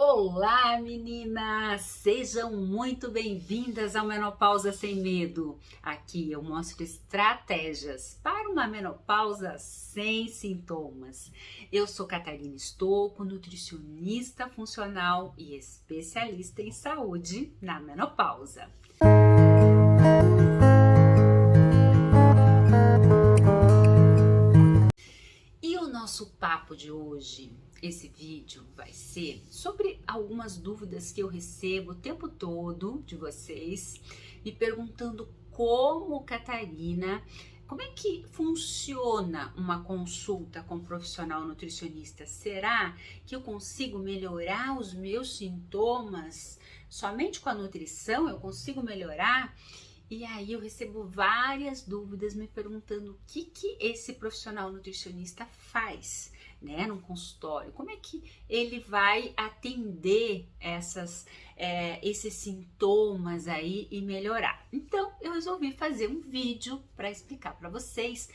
Olá, meninas! Sejam muito bem-vindas ao Menopausa Sem Medo. Aqui eu mostro estratégias para uma menopausa sem sintomas. Eu sou Catarina Stocco, nutricionista funcional e especialista em saúde na menopausa. E o nosso papo de hoje, esse vídeo vai ser sobre algumas dúvidas que eu recebo o tempo todo de vocês, me perguntando como Catarina, como é que funciona uma consulta com um profissional nutricionista? Será que eu consigo melhorar os meus sintomas somente com a nutrição? Eu consigo melhorar? E aí eu recebo várias dúvidas me perguntando o que esse profissional nutricionista faz, né, num consultório. Como é que ele vai atender esses sintomas aí e melhorar? Então eu resolvi fazer um vídeo para explicar para vocês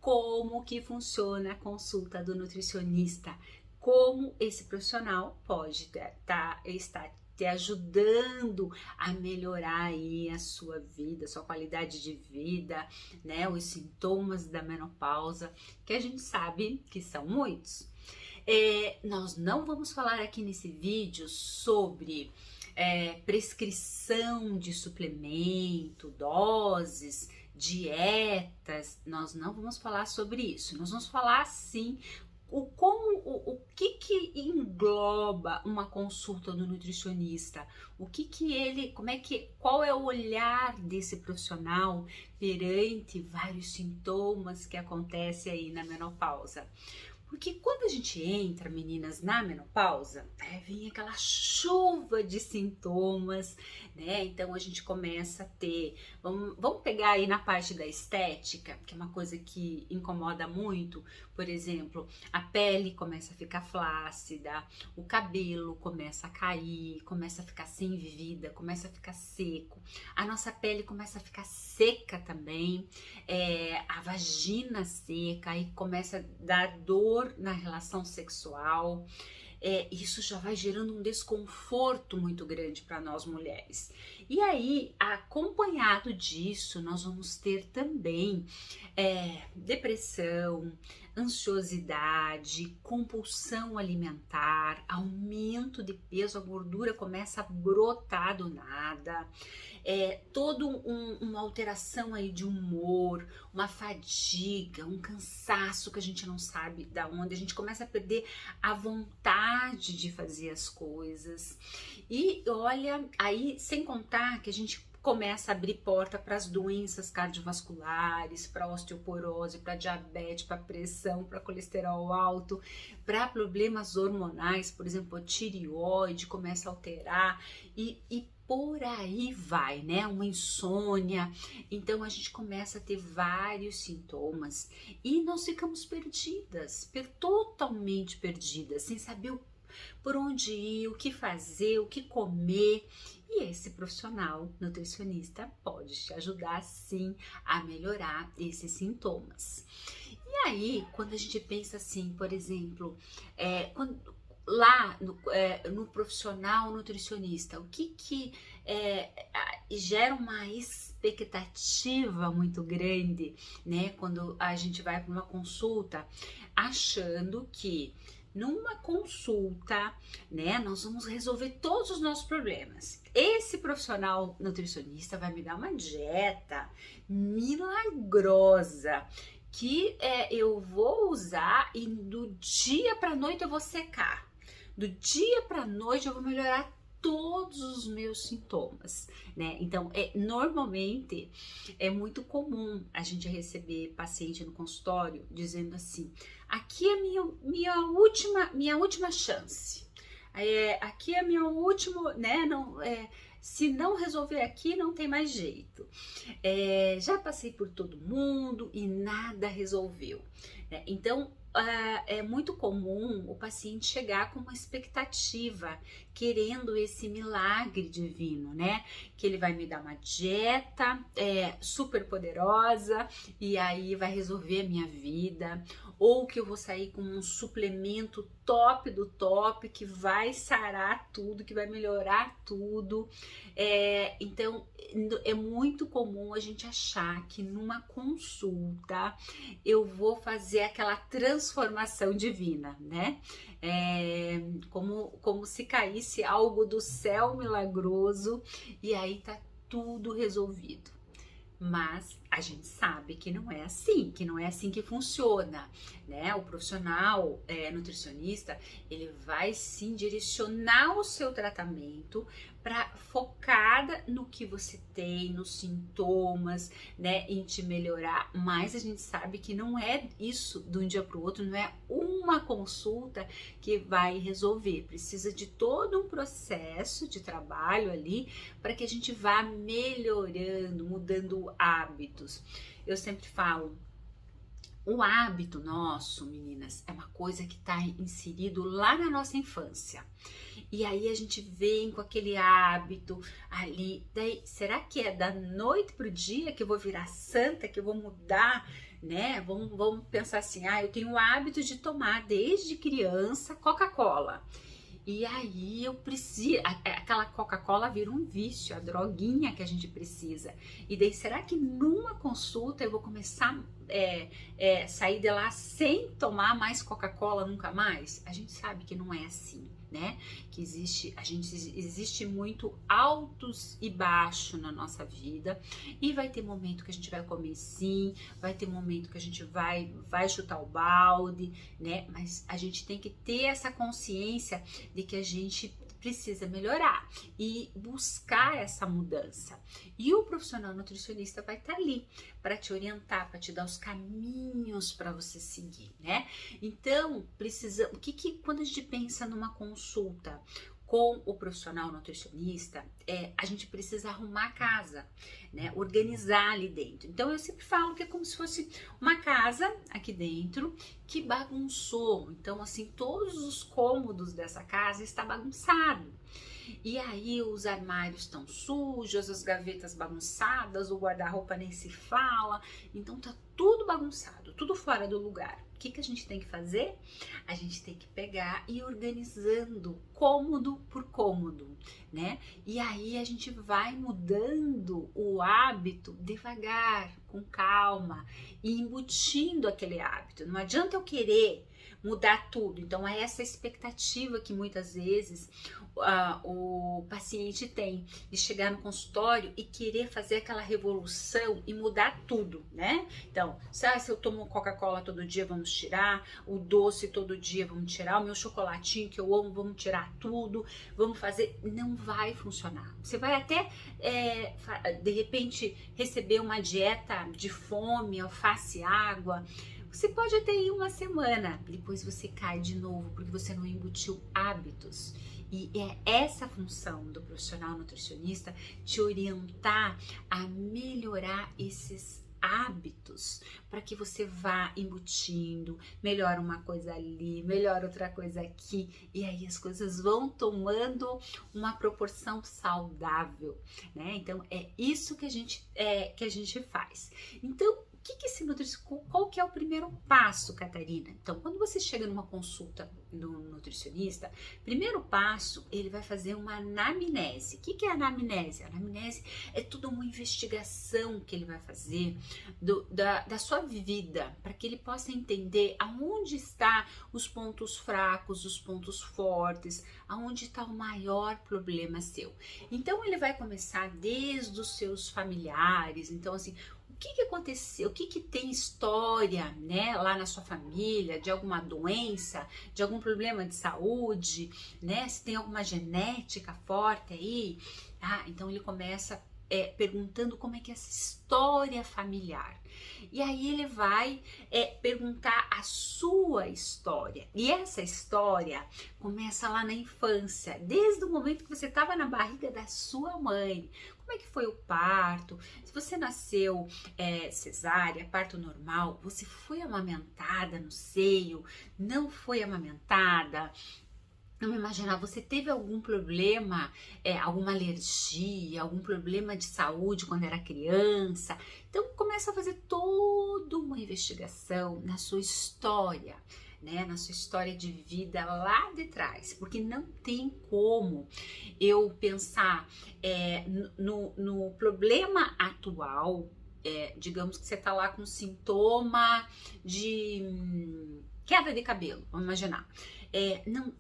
como que funciona a consulta do nutricionista, como esse profissional pode estar te ajudando a melhorar aí a sua vida, a sua qualidade de vida, né? Os sintomas da menopausa, que a gente sabe que são muitos. Nós não vamos falar aqui nesse vídeo sobre prescrição de suplemento, doses, dietas. Nós não vamos falar sobre isso. Nós vamos falar sim o que engloba uma consulta do nutricionista, qual é o olhar desse profissional perante vários sintomas que acontecem aí na menopausa. Porque quando a gente entra, meninas, na menopausa, vem aquela chuva de sintomas, né? Então a gente começa a ter, vamos pegar aí na parte da estética, que é uma coisa que incomoda muito. Por exemplo, a pele começa a ficar flácida, o cabelo começa a cair, começa a ficar sem vida, começa a ficar seco, a nossa pele começa a ficar seca também, a vagina seca, aí começa a dar dor na relação sexual. Isso já vai gerando um desconforto muito grande para nós mulheres. E aí, acompanhado disso, nós vamos ter também depressão, ansiosidade, compulsão alimentar, aumento de peso, a gordura começa a brotar do nada, uma alteração aí de humor, uma fadiga, um cansaço que a gente não sabe da onde, a gente começa a perder a vontade de fazer as coisas. E olha, aí sem contar que a gente começa a abrir porta para as doenças cardiovasculares, para osteoporose, para diabetes, para pressão, para colesterol alto, para problemas hormonais, por exemplo, a tireoide começa a alterar e por aí vai, né? Uma insônia. Então a gente começa a ter vários sintomas e nós ficamos perdidas, totalmente perdidas, sem saber por onde ir, o que fazer, o que comer. E esse profissional nutricionista pode te ajudar sim a melhorar esses sintomas. E aí, quando a gente pensa assim, por exemplo, lá no profissional nutricionista, o que gera uma expectativa muito grande, né? Quando a gente vai para uma consulta achando que numa consulta, né, nós vamos resolver todos os nossos problemas. Esse profissional nutricionista vai me dar uma dieta milagrosa que eu vou usar e do dia para noite eu vou secar. Do dia para noite eu vou melhorar todos os meus sintomas, né? Então, normalmente é muito comum a gente receber paciente no consultório dizendo assim: aqui é minha última chance, aqui é meu último, né? Se não resolver aqui, não tem mais jeito. Já passei por todo mundo e nada resolveu, né? Então, é muito comum o paciente chegar com uma expectativa, querendo esse milagre divino, né? Que ele vai me dar uma dieta super poderosa e aí vai resolver a minha vida, ou que eu vou sair com um suplemento top do top que vai sarar tudo, que vai melhorar tudo. Então é muito comum a gente achar que numa consulta eu vou fazer aquela transformação divina, né? Como se caísse algo do céu milagroso e aí tá tudo resolvido. Mas a gente sabe que não é assim, que funciona, né? O profissional nutricionista, ele vai sim direcionar o seu tratamento para focada no que você tem, nos sintomas, né, em te melhorar. Mas a gente sabe que não é isso de um dia para o outro, não é uma consulta que vai resolver. Precisa de todo um processo de trabalho ali para que a gente vá melhorando, mudando hábitos. Eu sempre falo, o hábito nosso, meninas, é uma coisa que está inserido lá na nossa infância. E aí a gente vem com aquele hábito ali, daí, será que é da noite pro dia que eu vou virar santa, que eu vou mudar, né? Vamos pensar assim, eu tenho o hábito de tomar desde criança Coca-Cola. E aí eu preciso, aquela Coca-Cola vira um vício, a droguinha que a gente precisa. E daí, será que numa consulta eu vou começar a sair de lá sem tomar mais Coca-Cola nunca mais? A gente sabe que não é assim, né? Que existe muito altos e baixos na nossa vida, e vai ter momento que a gente vai comer sim, vai ter momento que a gente vai chutar o balde, né? Mas a gente tem que ter essa consciência de que a gente precisa melhorar e buscar essa mudança. E o profissional nutricionista vai estar ali para te orientar, para te dar os caminhos para você seguir, né? Então, quando a gente pensa numa consulta com o profissional nutricionista, a gente precisa arrumar a casa, né? Organizar ali dentro. Então eu sempre falo que é como se fosse uma casa aqui dentro que bagunçou. Então, assim, todos os cômodos dessa casa estão bagunçados. E aí os armários estão sujos, as gavetas bagunçadas, o guarda-roupa nem se fala. Então tá tudo bagunçado, tudo fora do lugar. O que a gente tem que fazer? A gente tem que pegar e ir organizando cômodo por cômodo, né? E aí a gente vai mudando o hábito devagar, com calma, e embutindo aquele hábito. Não adianta eu querer mudar tudo. Então é essa expectativa que muitas vezes o paciente tem de chegar no consultório e querer fazer aquela revolução e mudar tudo, né? Então, se eu tomo Coca-Cola todo dia, vamos tirar, o doce todo dia, vamos tirar, o meu chocolatinho que eu amo, vamos tirar tudo, vamos fazer, não vai funcionar. Você vai até, de repente, receber uma dieta de fome, alface, água. Você pode até ir uma semana, depois você cai de novo, porque você não embutiu hábitos. E é essa a função do profissional nutricionista, te orientar a melhorar esses hábitos, para que você vá embutindo, melhora uma coisa ali, melhora outra coisa aqui, e aí as coisas vão tomando uma proporção saudável, né? Então é isso que a gente faz. Então, qual que é o primeiro passo, Catarina? Então, quando você chega numa consulta do nutricionista, primeiro passo, ele vai fazer uma anamnese. O que é anamnese? A anamnese é toda uma investigação que ele vai fazer da sua vida, para que ele possa entender aonde estão os pontos fracos, os pontos fortes, aonde está o maior problema seu. Então, ele vai começar desde os seus familiares. Então, assim, o que aconteceu, o que tem história, né, lá na sua família, de alguma doença, de algum problema de saúde, né, se tem alguma genética forte aí. Então ele começa perguntando como é que é essa história familiar. E aí ele vai perguntar a sua história. E essa história começa lá na infância, desde o momento que você estava na barriga da sua mãe. Como é que foi o parto? Se você nasceu cesárea, parto normal, você foi amamentada no seio, não foi amamentada? Vamos imaginar, você teve algum problema, alguma alergia, algum problema de saúde quando era criança? Então começa a fazer toda uma investigação na sua história, né? Na sua história de vida lá de trás, porque não tem como eu pensar no problema atual. Digamos que você está lá com sintoma de queda de cabelo, vamos imaginar.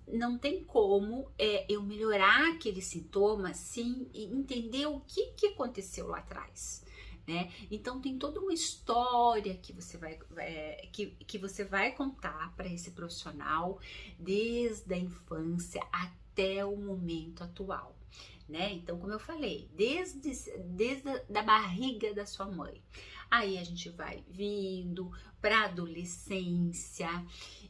Não tem como eu melhorar aquele sintoma sem entender o que aconteceu lá atrás, né? Então tem toda uma história que você vai contar para esse profissional desde a infância até o momento atual, né? Então, como eu falei, desde da barriga da sua mãe. Aí a gente vai vindo para a adolescência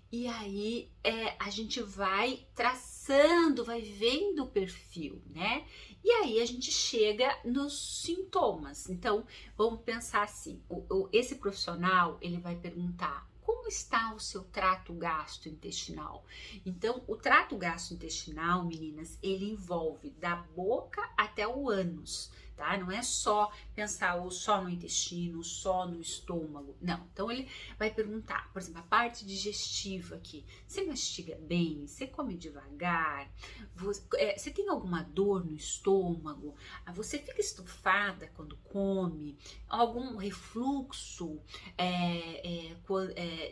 e aí a gente vai traçando, vai vendo o perfil, né? E aí a gente chega nos sintomas. Então, vamos pensar assim, esse profissional, ele vai perguntar: como está o seu trato gastrointestinal? Então, o trato gastrointestinal, meninas, ele envolve da boca até o ânus, tá? Não é só pensar só no intestino, só no estômago, não. Então, ele vai perguntar, por exemplo, a parte digestiva aqui. Você mastiga bem? Você come devagar? Você tem alguma dor no estômago? Você fica estufada quando come? Algum refluxo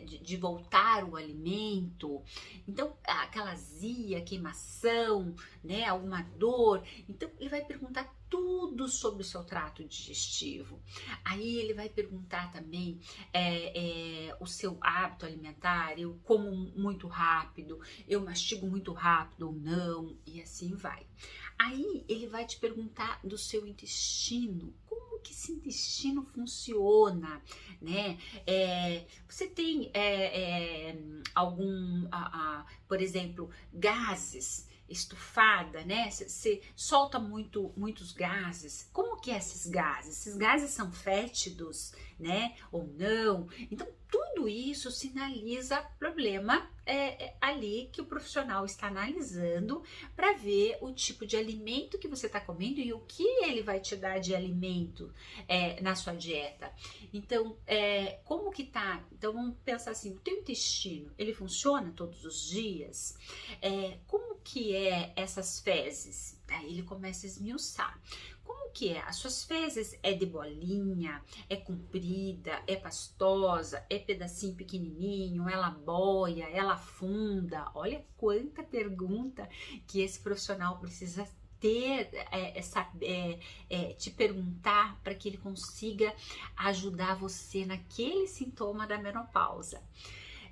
de voltar o alimento? Então, aquela azia, queimação, né? Alguma dor? Então, ele vai perguntar tudo sobre o seu trato digestivo. Aí ele vai perguntar também o seu hábito alimentar. Eu como muito rápido, eu mastigo muito rápido ou não, e assim vai. Aí ele vai te perguntar do seu intestino. Como que esse intestino funciona, né? Você tem por exemplo, gases, estufada, né? Você solta muitos gases. Como que é esses gases? Esses gases são fétidos, né? Ou não? Então, tudo isso sinaliza problema ali que o profissional está analisando para ver o tipo de alimento que você está comendo e o que ele vai te dar de alimento na sua dieta. Então, como que tá? Então, vamos pensar assim, o teu intestino, ele funciona todos os dias? Como que essas fezes? Aí ele começa a esmiuçar. Como que é? As suas fezes é de bolinha, é comprida, é pastosa, é pedacinho pequenininho, ela boia, ela afunda? Olha quanta pergunta que esse profissional precisa ter, te perguntar para que ele consiga ajudar você naquele sintoma da menopausa.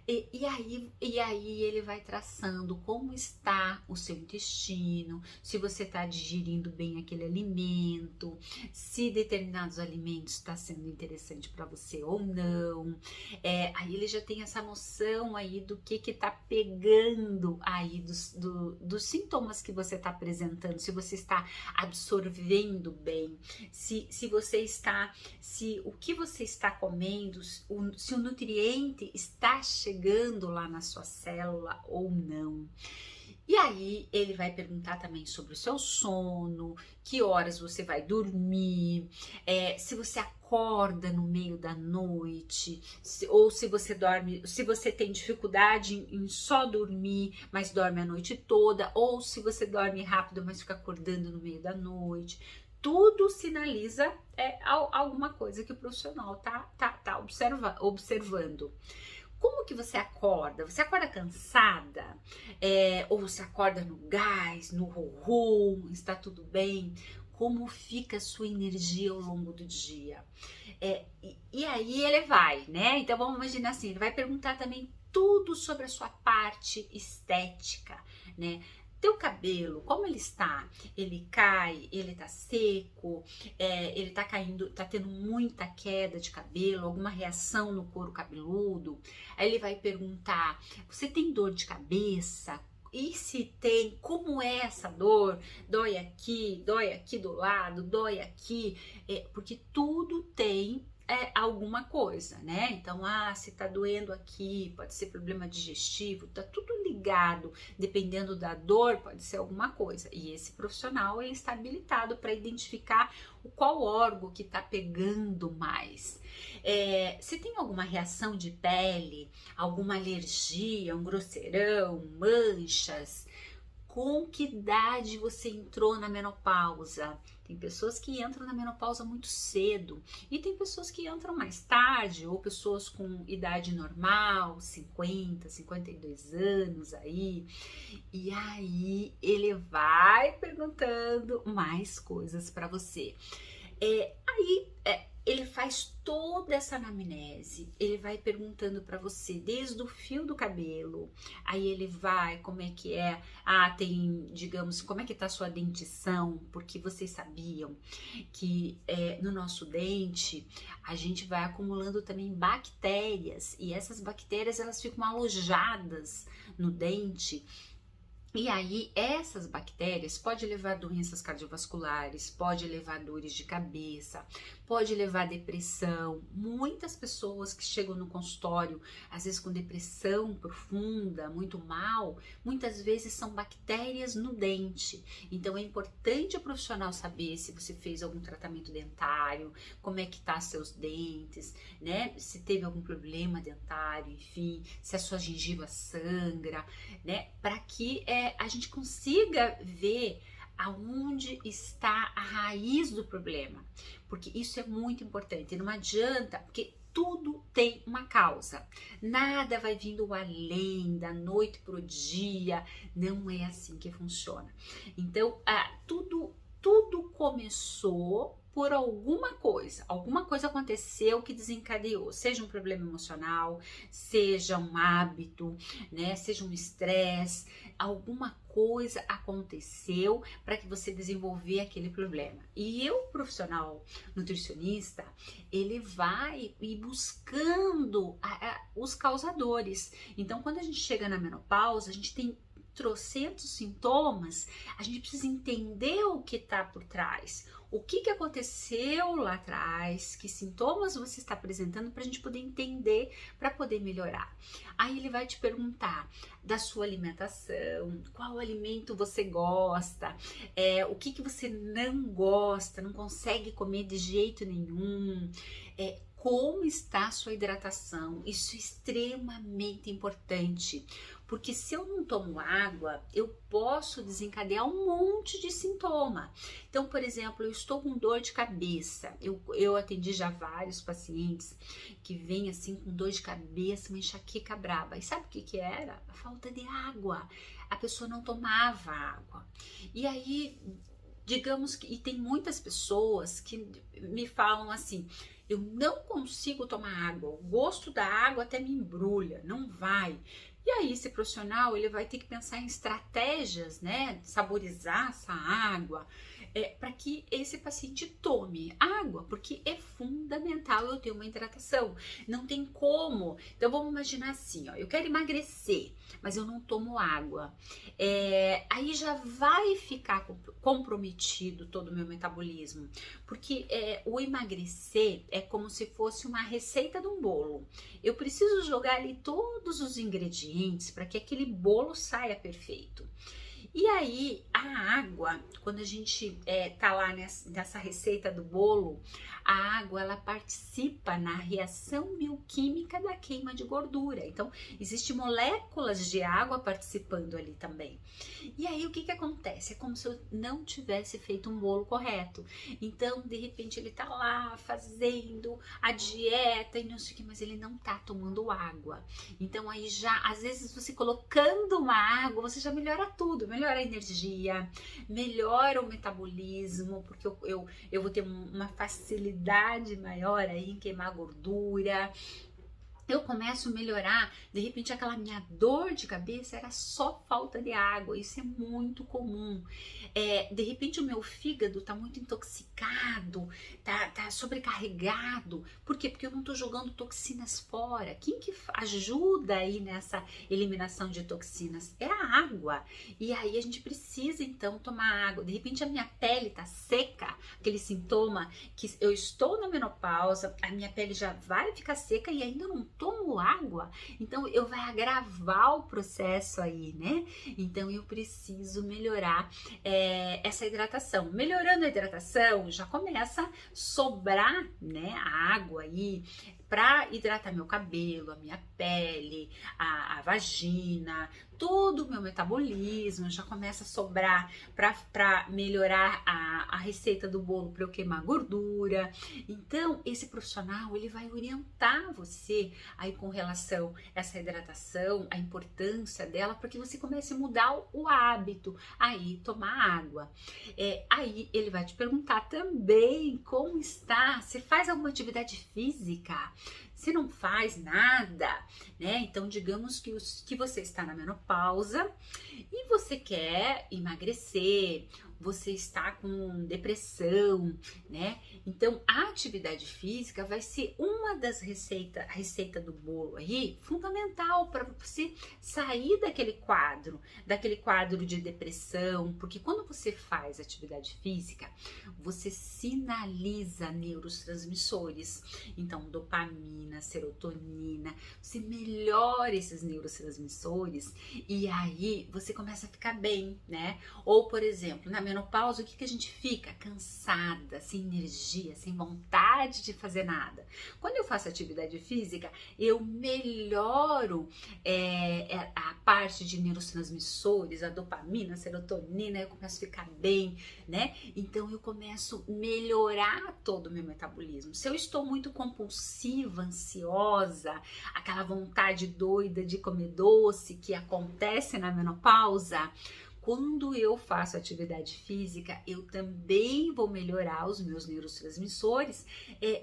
E aí ele vai traçando como está o seu intestino, se você está digerindo bem aquele alimento, se determinados alimentos estão sendo interessante para você ou não. Aí ele já tem essa noção aí do que está pegando aí dos sintomas que você está apresentando, se você está absorvendo bem, se o que você está comendo, se o nutriente está chegando lá na sua célula ou não. E aí ele vai perguntar também sobre o seu sono, que horas você vai dormir, se você acorda no meio da noite, ou se você dorme, se você tem dificuldade em só dormir, mas dorme a noite toda, ou se você dorme rápido, mas fica acordando no meio da noite. Tudo sinaliza alguma coisa que o profissional tá observando. Como que você acorda? Você acorda cansada? Ou você acorda no gás, no ronron, está tudo bem? Como fica a sua energia ao longo do dia? E aí ele vai, né? Então vamos imaginar assim, ele vai perguntar também tudo sobre a sua parte estética, né? Teu cabelo, como ele está? Ele cai, ele tá seco, ele tá caindo, tá tendo muita queda de cabelo, alguma reação no couro cabeludo. Aí ele vai perguntar: você tem dor de cabeça? E se tem, como é essa dor? Dói aqui do lado, dói aqui, porque tudo tem alguma coisa, né? Então, se tá doendo aqui, pode ser problema digestivo, tá tudo ligado, dependendo da dor, pode ser alguma coisa. E esse profissional, ele está habilitado para identificar qual órgão que tá pegando mais. Se tem alguma reação de pele, alguma alergia, um grosseirão, manchas, com que idade você entrou na menopausa? Tem pessoas que entram na menopausa muito cedo e tem pessoas que entram mais tarde, ou pessoas com idade normal, 50, 52 anos aí. E aí ele vai perguntando mais coisas para você. Ele faz toda essa anamnese, ele vai perguntando para você desde o fio do cabelo, aí ele vai, como é que é, tem, digamos, como é que tá a sua dentição, porque vocês sabiam que no nosso dente a gente vai acumulando também bactérias, e essas bactérias elas ficam alojadas no dente. E aí, essas bactérias pode levar a doenças cardiovasculares, pode levar dores de cabeça, pode levar a depressão. Muitas pessoas que chegam no consultório, às vezes com depressão profunda, muito mal, muitas vezes são bactérias no dente. Então, é importante o profissional saber se você fez algum tratamento dentário, como é que tá seus dentes, né? Se teve algum problema dentário, enfim, se a sua gengiva sangra, né? Para que a gente consiga ver aonde está a raiz do problema, porque isso é muito importante. Não adianta, porque tudo tem uma causa, nada vai vindo além da noite pro dia, não é assim que funciona. Então, tudo começou por alguma coisa aconteceu que desencadeou, seja um problema emocional, seja um hábito, né, seja um estresse, alguma coisa aconteceu para que você desenvolver aquele problema. E o profissional nutricionista, ele vai ir buscando os causadores. Então, quando a gente chega na menopausa, a gente tem trocentos sintomas, a gente precisa entender o que está por trás, o que aconteceu lá atrás, que sintomas você está apresentando, para a gente poder entender, para poder melhorar. Aí ele vai te perguntar da sua alimentação, qual alimento você gosta, o que você não gosta, não consegue comer de jeito nenhum, como está a sua hidratação. Isso é extremamente importante, porque se eu não tomo água, eu posso desencadear um monte de sintoma. Então, por exemplo, eu estou com dor de cabeça. Eu atendi já vários pacientes que vêm assim com dor de cabeça, uma enxaqueca braba. E sabe o que era? A falta de água. A pessoa não tomava água. E aí, digamos que... E tem muitas pessoas que me falam assim: eu não consigo tomar água, o gosto da água até me embrulha, não vai. E aí esse profissional, ele vai ter que pensar em estratégias, né, saborizar essa água, para que esse paciente tome água, porque é fundamental eu ter uma hidratação. Não tem como. Então vamos imaginar assim, eu quero emagrecer, mas eu não tomo água. Aí já vai ficar comprometido todo o meu metabolismo, porque o emagrecer é como se fosse uma receita de um bolo. Eu preciso jogar ali todos os ingredientes para que aquele bolo saia perfeito. E aí, a água, quando a gente tá lá nessa receita do bolo, a água, ela participa na reação bioquímica da queima de gordura. Então, existem moléculas de água participando ali também. E aí, o que acontece? É como se eu não tivesse feito um bolo correto. Então, de repente, ele tá lá fazendo a dieta e não sei o que, mas ele não tá tomando água. Então, aí já, às vezes, você colocando uma água, você já melhora tudo, melhora a energia, melhora o metabolismo, porque eu vou ter uma facilidade maior aí em queimar gordura. eu começo a melhorar, de repente aquela minha dor de cabeça era só falta de água, isso é muito comum. De repente o meu fígado tá muito intoxicado, tá sobrecarregado, por quê? Porque eu não tô jogando toxinas fora. Quem que ajuda aí nessa eliminação de toxinas? É a água, e aí a gente precisa então tomar água. De repente a minha pele tá seca, aquele sintoma que eu estou na menopausa, a minha pele já vai ficar seca e ainda não tomo água, então eu vai agravar o processo aí, né? Então eu preciso melhorar essa hidratação. Melhorando a hidratação, já começa a sobrar, né, a água aí para hidratar meu cabelo, a minha pele, a vagina, todo o meu metabolismo já começa a sobrar para melhorar a receita do bolo para eu queimar gordura. Então, esse profissional, ele vai orientar você aí com relação a essa hidratação, a importância dela, para que você comece a mudar o hábito, aí tomar água. Aí ele vai te perguntar também como está, você faz alguma atividade física? Se não faz nada, né? Então, digamos que você está na menopausa e você quer emagrecer, você está com depressão, né? Então, a atividade física vai ser uma das receita do bolo aí, fundamental para você sair daquele quadro de depressão, porque quando você faz atividade física, você sinaliza neurotransmissores, então dopamina, serotonina, você melhora esses neurotransmissores e aí você começa a ficar bem, né? Ou, por exemplo, na menopausa, o que a gente fica? Cansada, sem energia, sem vontade de fazer nada. Quando eu faço atividade física, eu melhoro a parte de neurotransmissores, a dopamina, a serotonina, eu começo a ficar bem, né? Então eu começo a melhorar todo o meu metabolismo. Se eu estou muito compulsiva, ansiosa, aquela vontade doida de comer doce que acontece na menopausa, quando eu faço atividade física, eu também vou melhorar os meus neurotransmissores,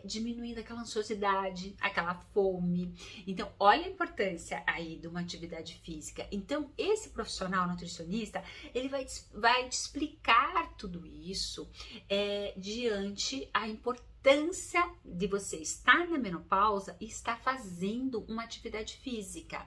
diminuindo aquela ansiosidade, aquela fome. Então, olha a importância aí de uma atividade física. Então, esse profissional nutricionista, ele vai te explicar tudo isso diante a importância de você estar na menopausa e estar fazendo uma atividade física.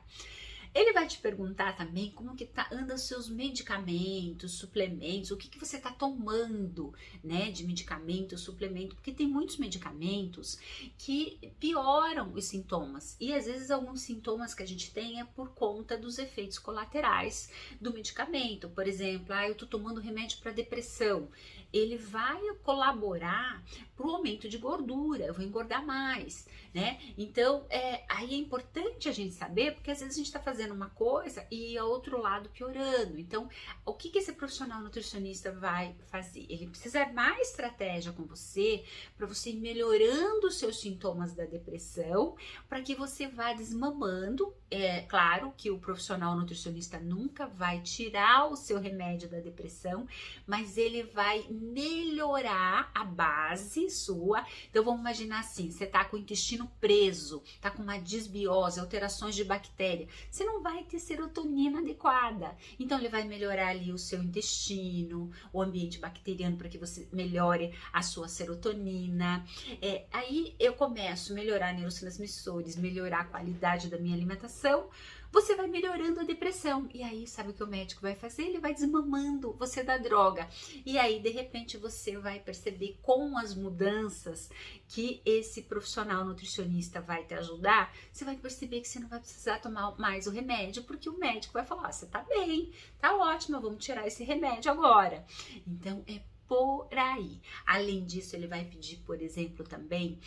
Ele vai te perguntar também como que andam os seus medicamentos, suplementos, o que você está tomando, né, de medicamento, suplemento, porque tem muitos medicamentos que pioram os sintomas e às vezes alguns sintomas que a gente tem é por conta dos efeitos colaterais do medicamento. Por exemplo, eu estou tomando remédio para depressão, ele vai colaborar para o aumento de gordura, eu vou engordar mais, né? Então, aí é importante a gente saber, porque às vezes a gente está fazendo uma coisa e o outro lado piorando. Então, o que esse profissional nutricionista vai fazer? Ele precisa mais estratégia com você, para você ir melhorando os seus sintomas da depressão, para que você vá desmamando. É claro que o profissional nutricionista nunca vai tirar o seu remédio da depressão, mas ele vai melhorar a base sua. Então vamos imaginar assim, você tá com o intestino preso, tá com uma disbiose, alterações de bactéria, você não vai ter serotonina adequada. Então ele vai melhorar ali o seu intestino, o ambiente bacteriano, para que você melhore a sua serotonina. Aí eu começo a melhorar neurotransmissores, melhorar a qualidade da minha alimentação, você vai melhorando a depressão. E aí, sabe o que o médico vai fazer? Ele vai desmamando você da droga. E aí, de repente, você vai perceber com as mudanças que esse profissional nutricionista vai te ajudar, você vai perceber que você não vai precisar tomar mais o remédio, porque o médico vai falar, você tá bem, tá ótimo, vamos tirar esse remédio agora. Então, por aí. Além disso, ele vai pedir, por exemplo, também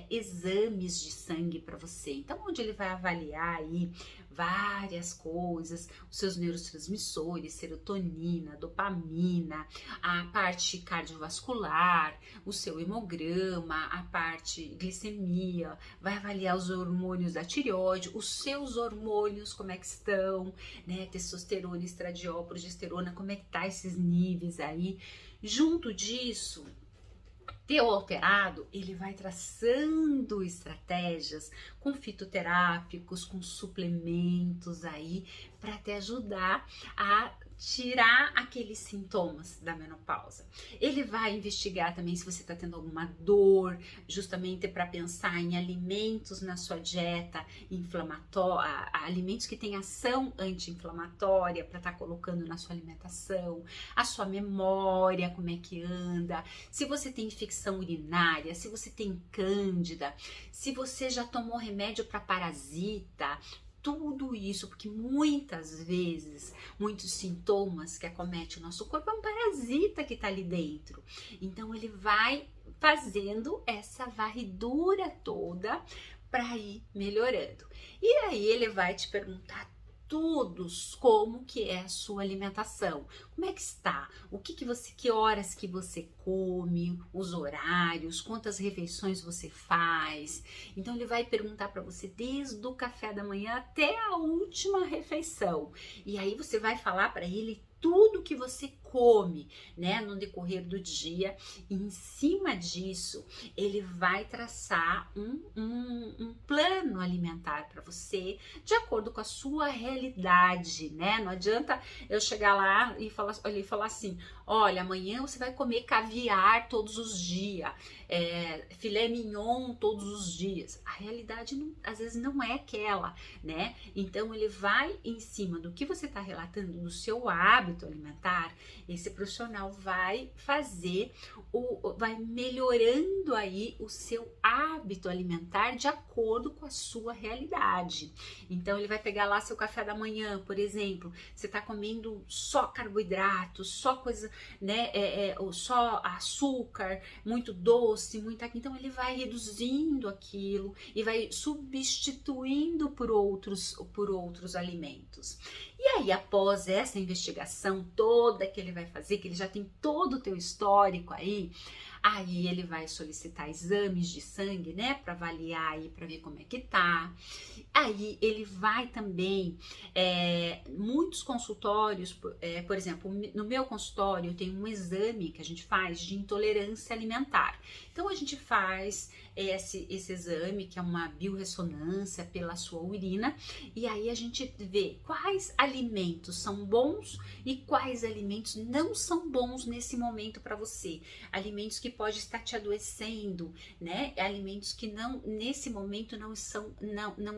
exames de sangue para você. Então, onde ele vai avaliar aí várias coisas, os seus neurotransmissores, serotonina, dopamina, a parte cardiovascular, o seu hemograma, a parte glicemia, vai avaliar os hormônios da tireoide, os seus hormônios, como é que estão, né? Testosterona, estradiol, progesterona, como é que tá esses níveis aí. Junto disso, teu alterado, ele vai traçando estratégias com fitoterápicos, com suplementos aí para te ajudar a tirar aqueles sintomas da menopausa. Ele vai investigar também se você está tendo alguma dor, justamente para pensar em alimentos na sua dieta inflamatória, alimentos que têm ação anti-inflamatória para estar colocando na sua alimentação, a sua memória, como é que anda, se você tem infecção urinária, se você tem cândida, se você já tomou remédio para parasita, tudo isso, porque muitas vezes, muitos sintomas que acomete o nosso corpo é um parasita que está ali dentro. Então ele vai fazendo essa varredura toda para ir melhorando. E aí ele vai te perguntar todos como que é a sua alimentação, como é que está, que horas que você come, os horários, quantas refeições você faz. Então ele vai perguntar para você desde o café da manhã até a última refeição. E aí você vai falar para ele tudo que você come, né, no decorrer do dia, e em cima disso ele vai traçar um plano alimentar para você de acordo com a sua realidade, né? Não adianta eu chegar lá e falar assim, olha, amanhã você vai comer caviar todos os dias, filé mignon todos os dias. A realidade às vezes não é aquela, né? Então ele vai em cima do que você está relatando do seu hábito alimentar, esse profissional vai vai melhorando aí o seu hábito alimentar de acordo com a sua realidade. Então ele vai pegar lá seu café da manhã, por exemplo, você está comendo só carboidratos, só coisa, né, só açúcar, muito doce, então ele vai reduzindo aquilo e vai substituindo por outros alimentos. E aí, após essa investigação toda que ele vai fazer, que ele já tem todo o teu histórico aí ele vai solicitar exames de sangue, né, para avaliar aí, para ver como é que tá. Aí ele vai também, muitos consultórios, por exemplo, no meu consultório tem um exame que a gente faz de intolerância alimentar. Então a gente faz esse exame, que é uma biorressonância pela sua urina, e aí a gente vê quais alimentos são bons e quais alimentos não são bons nesse momento para você. Alimentos que pode estar te adoecendo, né? Alimentos que não, nesse momento não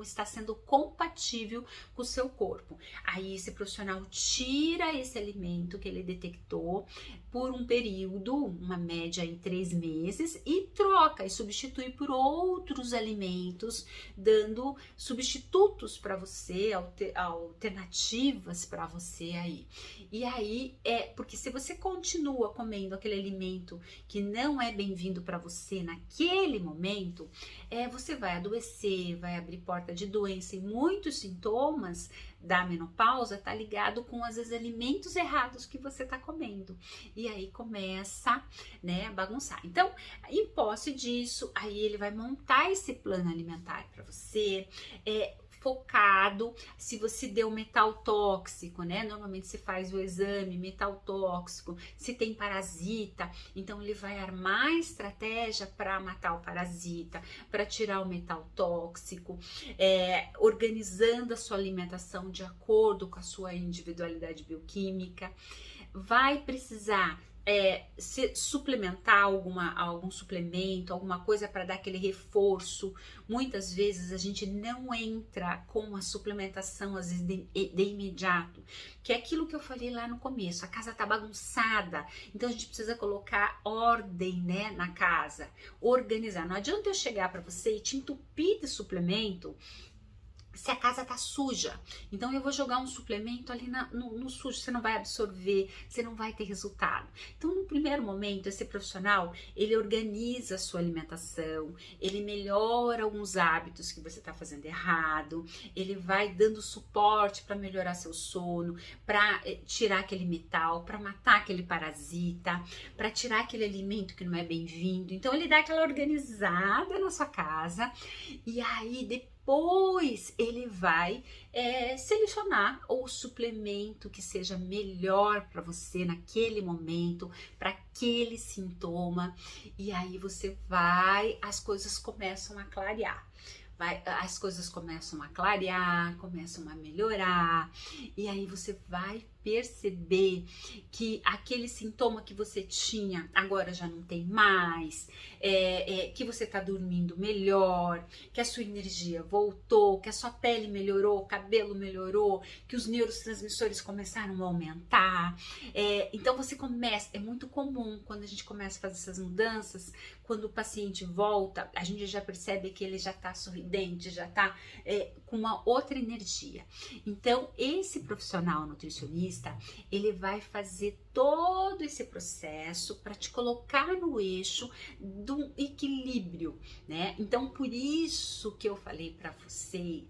está sendo compatível com o seu corpo. Aí esse profissional tira esse alimento que ele detectou por um período, uma média em 3 meses, e troca e substitui por outros alimentos, dando substitutos para você, alternativas para você aí. E aí porque se você continua comendo aquele alimento que não é bem-vindo para você naquele momento, você vai adoecer, vai abrir porta de doença, e muitos sintomas da menopausa tá ligado com às vezes alimentos errados que você tá comendo, e aí começa, né, a bagunçar. Então, em posse disso, aí ele vai montar esse plano alimentar para você, focado, se você deu metal tóxico, né? Normalmente se faz o exame, metal tóxico, se tem parasita, então ele vai armar a estratégia para matar o parasita, para tirar o metal tóxico, organizando a sua alimentação de acordo com a sua individualidade bioquímica. Vai precisar se suplementar algum suplemento, alguma coisa para dar aquele reforço. Muitas vezes a gente não entra com a suplementação, às vezes de imediato, que é aquilo que eu falei lá no começo, a casa tá bagunçada, então a gente precisa colocar ordem, né, na casa, organizar. Não adianta eu chegar para você e te entupir de suplemento se a casa tá suja. Então eu vou jogar um suplemento ali no sujo, você não vai absorver, você não vai ter resultado. Então no primeiro momento esse profissional, ele organiza a sua alimentação, ele melhora alguns hábitos que você tá fazendo errado, ele vai dando suporte para melhorar seu sono, para tirar aquele metal, para matar aquele parasita, para tirar aquele alimento que não é bem-vindo. Então ele dá aquela organizada na sua casa, e aí depois ele vai selecionar o suplemento que seja melhor para você naquele momento, para aquele sintoma e aí as coisas começam a clarear. As coisas começam a clarear, começam a melhorar, e aí você vai perceber que aquele sintoma que você tinha agora já não tem mais, que você tá dormindo melhor, que a sua energia voltou, que a sua pele melhorou, o cabelo melhorou, que os neurotransmissores começaram a aumentar. Então você começa, é muito comum quando a gente começa a fazer essas mudanças, quando o paciente volta, a gente já percebe que ele já tá sorridente, já tá com uma outra energia. Então esse profissional nutricionista, ele vai fazer todo esse processo para te colocar no eixo do equilíbrio, né? Então, por isso que eu falei para você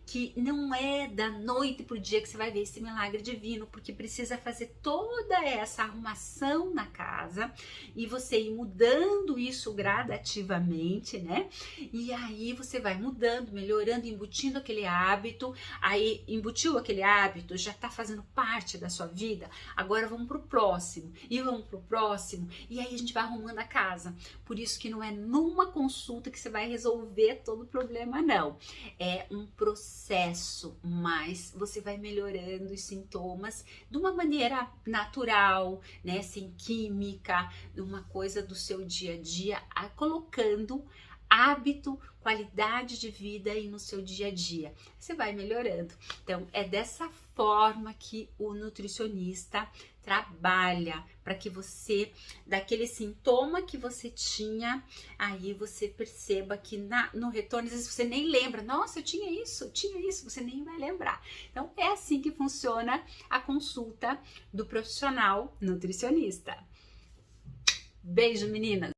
que não é da noite pro dia que você vai ver esse milagre divino, porque precisa fazer toda essa arrumação na casa e você ir mudando isso gradativamente, né? E aí você vai mudando, melhorando, embutindo aquele hábito, aí embutiu aquele hábito, já tá fazendo parte da sua vida, agora vamos pro próximo, e vamos pro próximo, e aí a gente vai arrumando a casa. Por isso que não é numa consulta que você vai resolver todo o problema, não. É um processo, mas você vai melhorando os sintomas de uma maneira natural, né, sem química, de uma coisa do seu dia a dia, colocando hábito, qualidade de vida aí no seu dia a dia. Você vai melhorando. Então, é dessa forma que o nutricionista trabalha para que você, daquele sintoma que você tinha, aí você perceba que no retorno, às vezes você nem lembra, nossa, eu tinha isso, você nem vai lembrar. Então, é assim que funciona a consulta do profissional nutricionista. Beijo, meninas!